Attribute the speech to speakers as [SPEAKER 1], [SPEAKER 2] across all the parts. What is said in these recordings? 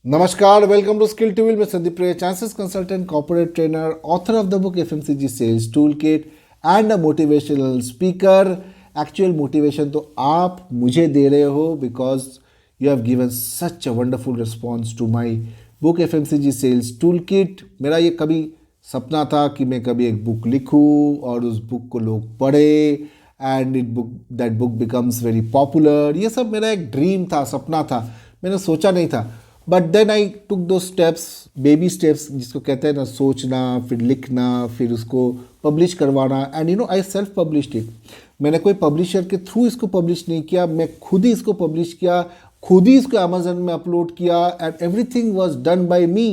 [SPEAKER 1] Namaskar, welcome to Skill to Will में संदीप रे, chances consultant, corporate trainer, author of the book FMCG Sales Toolkit and a motivational speaker. Actual motivation तो आप मुझे दे रहे हो because you have given such a wonderful response to my book FMCG Sales Toolkit. मेरा ये कभी सपना था कि मैं कभी एक बुक लिखूं और उस बुक को लोग पढ़े and that book becomes very popular. ये सब मेरा एक ड्रीम था, सपना था, मैंने सोचा नहीं था. बट देन आई टुक दो स्टेप्स, बेबी स्टेप्स जिसको कहते हैं ना, सोचना, फिर लिखना, फिर उसको पब्लिश करवाना. And I self published it. मैंने कोई पब्लिशर के थ्रू इसको पब्लिश नहीं किया, मैं खुद ही इसको पब्लिश किया, खुद ही इसको अमेजन में अपलोड किया and everything was done by me.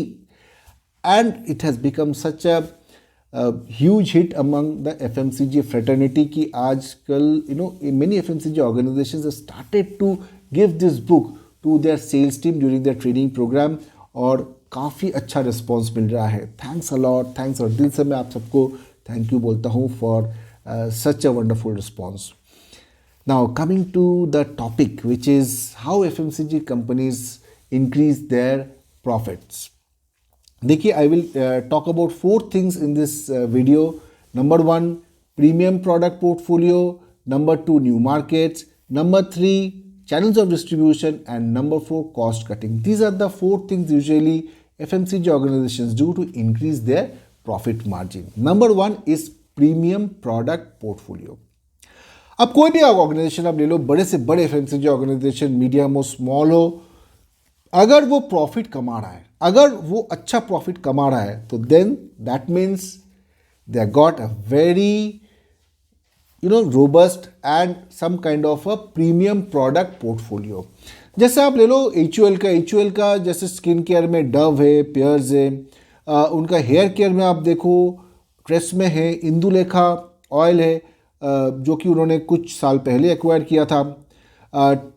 [SPEAKER 1] And it has become such a huge hit among the FMCG fraternity कि आजकल many FMCG organizations have started to give this book to their sales team during their training program और काफ़ी अच्छा response मिल रहा है. Thanks a lot, thanks. और दिल से मैं आप सबको थैंक यू बोलता हूँ for such a wonderful response. Now coming to the topic, which is how FMCG companies increase their profits. देखिए, I will talk about 4 things in this video. Number 1, premium product portfolio. Number 2, new markets. Number 3, channels of distribution. And number 4, cost cutting. These are the 4 things usually FMCG organizations do to increase their profit margin. Number 1 is premium product portfolio. अब कोई भी organisation आप ले लो, बड़े से बड़े FMCG organisation, medium हो, small हो, अगर वो प्रॉफिट कमा रहा है, अगर वो अच्छा प्रॉफिट कमा रहा है, तो then that means they got a very robust and some kind of a premium product portfolio. जैसे आप ले लो एच का जैसे स्किन केयर में डव है, पियर्स है. उनका हेयर केयर में आप देखो ट्रेसमे है, इंदुलेखा ऑयल है, जो कि उन्होंने कुछ साल पहले एक्वायर किया था.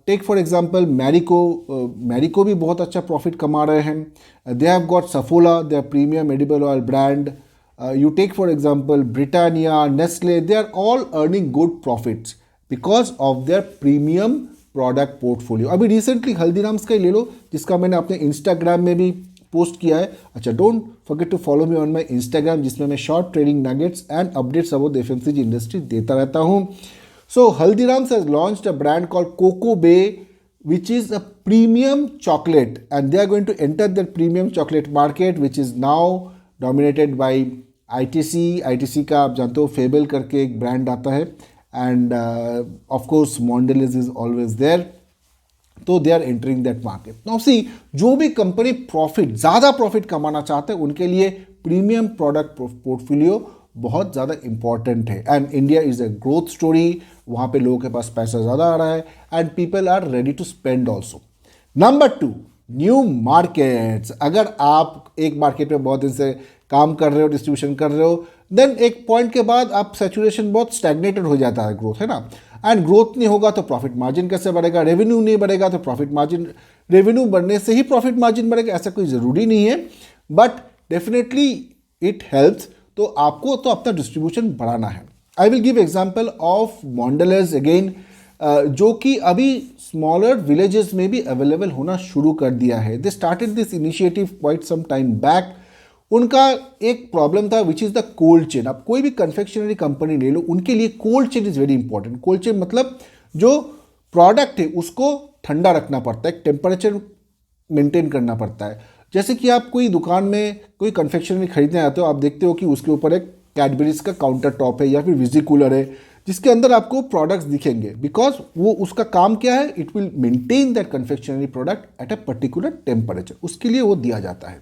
[SPEAKER 1] टेक फॉर एग्जाम्पल मैरिको भी बहुत अच्छा प्रॉफिट कमा रहे हैं. They have got Saffola, they are premium edible oil brand. You take for example Britannia, Nestle, they are all earning good profits because of their premium product portfolio. अभी recently Haldiram's का ही ले लो, जिसका मैंने अपने इंस्टाग्राम में भी पोस्ट किया है. अच्छा, don't forget to follow me on my Instagram, जिसमें मैं short trading nuggets and updates about the FMCG industry देता रहता हूँ. So Haldiram's has launched a brand called Coco Bay, which is a premium chocolate, and they are going to enter the premium chocolate market, which is now dominated by ITC. ITC का आप जानते हो, fable करके एक brand आता है, and of course Mondelez is always there. तो they are entering that market. Now see, जो भी कंपनी प्रॉफिट, ज़्यादा प्रॉफिट कमाना चाहते हैं, उनके लिए प्रीमियम प्रोडक्ट पोर्टफोलियो बहुत ज़्यादा इंपॉर्टेंट है. And India is a growth story. वहाँ पे लोगों के पास पैसा ज़्यादा आ रहा है and people are ready to spend also. Number 2, new markets. अगर आप एक मार्केट में बहुत दिन से काम कर रहे हो, डिस्ट्रीब्यूशन कर रहे हो, देन एक पॉइंट के बाद आप सैचुरेशन बहुत स्टैग्नेटेड हो जाता है, ग्रोथ है ना. एंड ग्रोथ नहीं होगा तो प्रॉफिट मार्जिन कैसे बढ़ेगा, रेवेन्यू नहीं बढ़ेगा तो प्रॉफिट मार्जिन, रेवेन्यू बढ़ने से ही प्रॉफिट मार्जिन बढ़ेगा, ऐसा कोई ज़रूरी नहीं है, बट डेफिनेटली इट हेल्प्स. तो आपको तो अपना डिस्ट्रीब्यूशन बढ़ाना है. I will give example of Mondelez again, जो कि अभी स्मॉलर विलेजेस में भी अवेलेबल होना शुरू कर दिया है. They started this initiative quite some time back. उनका एक प्रॉब्लम था which is the cold chain. आप कोई भी कन्फेक्शनरी कंपनी ले लो, उनके लिए cold chain is very important. Cold chain मतलब जो प्रोडक्ट है उसको ठंडा रखना पड़ता है, टेम्परेचर मेंटेन करना पड़ता है. जैसे कि आप कोई दुकान में कोई कन्फेक्शनरी खरीदने आते हो, आप देखते हो कि उसके ऊपर एक कैडबरीज का काउंटर टॉप है या फिर विजी कूलर है, जिसके अंदर आपको प्रोडक्ट्स दिखेंगे, बिकॉज वो उसका काम क्या है, it will maintain that confectionery product at a particular temperature. उसके लिए वो दिया जाता है.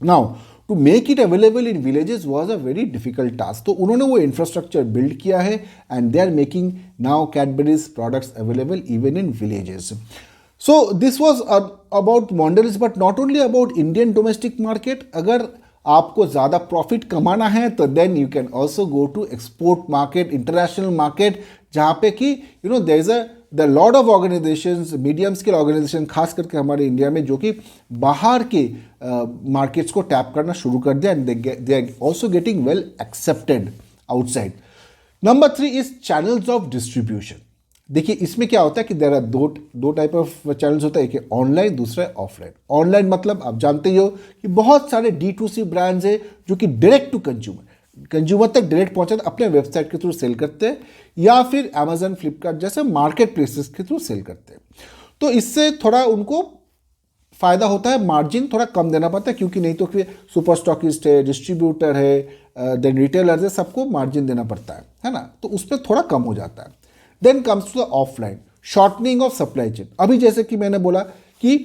[SPEAKER 1] Now to make it available in villages was a very difficult task. तो उन्होंने वो इंफ्रास्ट्रक्चर बिल्ड किया है and they are making now Cadbury's products available even in villages. So this was about Mondelez, but not only about Indian domestic market. अगर आपको ज़्यादा profit कमाना है तो then you can also go to export market, international market, जहाँ पे कि there is the lot of organisations, medium scale organisation, खास करके हमारे इंडिया में, जो कि बाहर के मार्केट्स को टैप करना शुरू कर दिया, and they are also getting well accepted outside. Number 3 is channels of distribution. देखिए इसमें क्या होता है कि देयर आर दो टाइप ऑफ चैनल्स होता है, एक है ऑनलाइन, दूसरा है ऑफलाइन। ऑनलाइन मतलब आप जानते ही हो कि बहुत सारे D2C ब्रांड्स हैं जो कि डायरेक्ट टू कंज्यूमर तक डायरेक्ट पहुंचाते, अपने वेबसाइट के थ्रू सेल करते हैं या फिर अमेजन फ्लिपकार्ट जैसे मार्केट प्लेसेस के थ्रू सेल करते हैं। तो इससे थोड़ा उनको फायदा होता है, मार्जिन थोड़ा कम देना पड़ता है, क्योंकि नहीं तो फिर सुपर स्टॉकिस्ट है, डिस्ट्रीब्यूटर है, देन रिटेलर है, सबको मार्जिन देना पड़ता है ना, तो उसमें थोड़ा कम हो जाता है। Then comes to the offline, shortening of supply chain. अभी जैसे कि मैंने बोला कि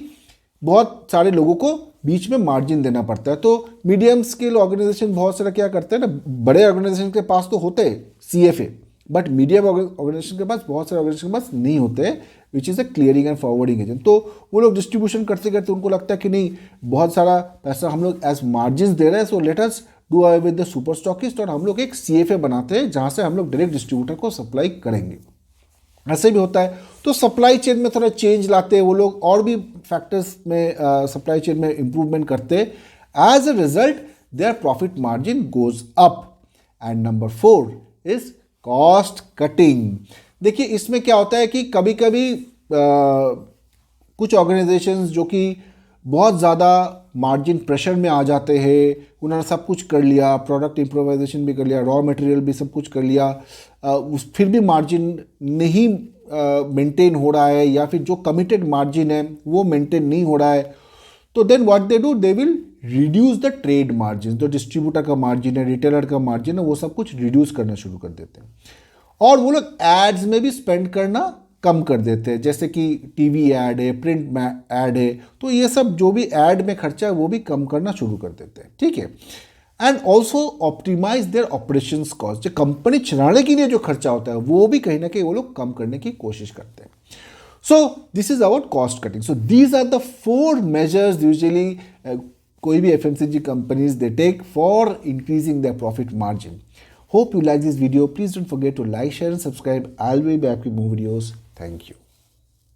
[SPEAKER 1] बहुत सारे लोगों को बीच में मार्जिन देना पड़ता है, तो मीडियम स्केल ऑर्गेनाइजेशन बहुत सारा क्या करते हैं ना, बड़े ऑर्गेनाइजेशन के पास तो होते हैं CFA, बट मीडियम ऑर्गेनाइजेशन के पास, बहुत सारे ऑर्गेनाइजेशन के पास नहीं होते, which is a clearing and forwarding agent. तो वो लोग डिस्ट्रीब्यूशन करते करते उनको लगता है कि नहीं, बहुत सारा पैसा हम लोग एज मार्जिन दे रहे हैं, so let us do away with the super stockist, और हम लोग एक CFA बनाते हैं जहाँ से हम लोग डायरेक्ट डिस्ट्रीब्यूटर को सप्लाई करेंगे। ऐसे भी होता है। तो सप्लाई चेन में थोड़ा चेंज लाते हैं वो लोग, और भी फैक्टर्स में सप्लाई चेन में इंप्रूवमेंट करते हैं। As a result their profit margin goes up. And number 4 is cost cutting. देखिए इसमें क्या होता है कि कभी कभी कुछ ऑर्गेनाइजेशंस जो कि बहुत ज़्यादा मार्जिन प्रेशर में आ जाते हैं, उन्होंने सब कुछ कर लिया, प्रोडक्ट इम्प्रोवाइजेशन भी कर लिया, रॉ मटेरियल भी सब कुछ कर लिया, फिर भी मार्जिन नहीं मेंटेन हो रहा है, या फिर जो कमिटेड मार्जिन है वो मेंटेन नहीं हो रहा है, तो then what they do, they will reduce the trade margin. जो डिस्ट्रीब्यूटर का मार्जिन है, रिटेलर का मार्जिन है, वो सब कुछ रिड्यूस करना शुरू कर देते हैं। और वो लोग एड्स में भी स्पेंड करना कम कर देते हैं, जैसे कि टीवी ऐड है, प्रिंट ऐड है, तो ये सब जो भी ऐड में खर्चा है वो भी कम करना शुरू कर देते हैं, ठीक है। And also optimise their operations cost, जो कंपनी चलाने के लिए जो खर्चा होता है वो भी कहीं ना कहीं वो लोग कम करने की कोशिश करते हैं। So this is about cost cutting. So these are the 4 measures usually कोई भी FMCG companies they take for increasing their profit margin. Hope you like this video. Please don't forget to like, share and subscribe. I'll be back with more videos. Thank you.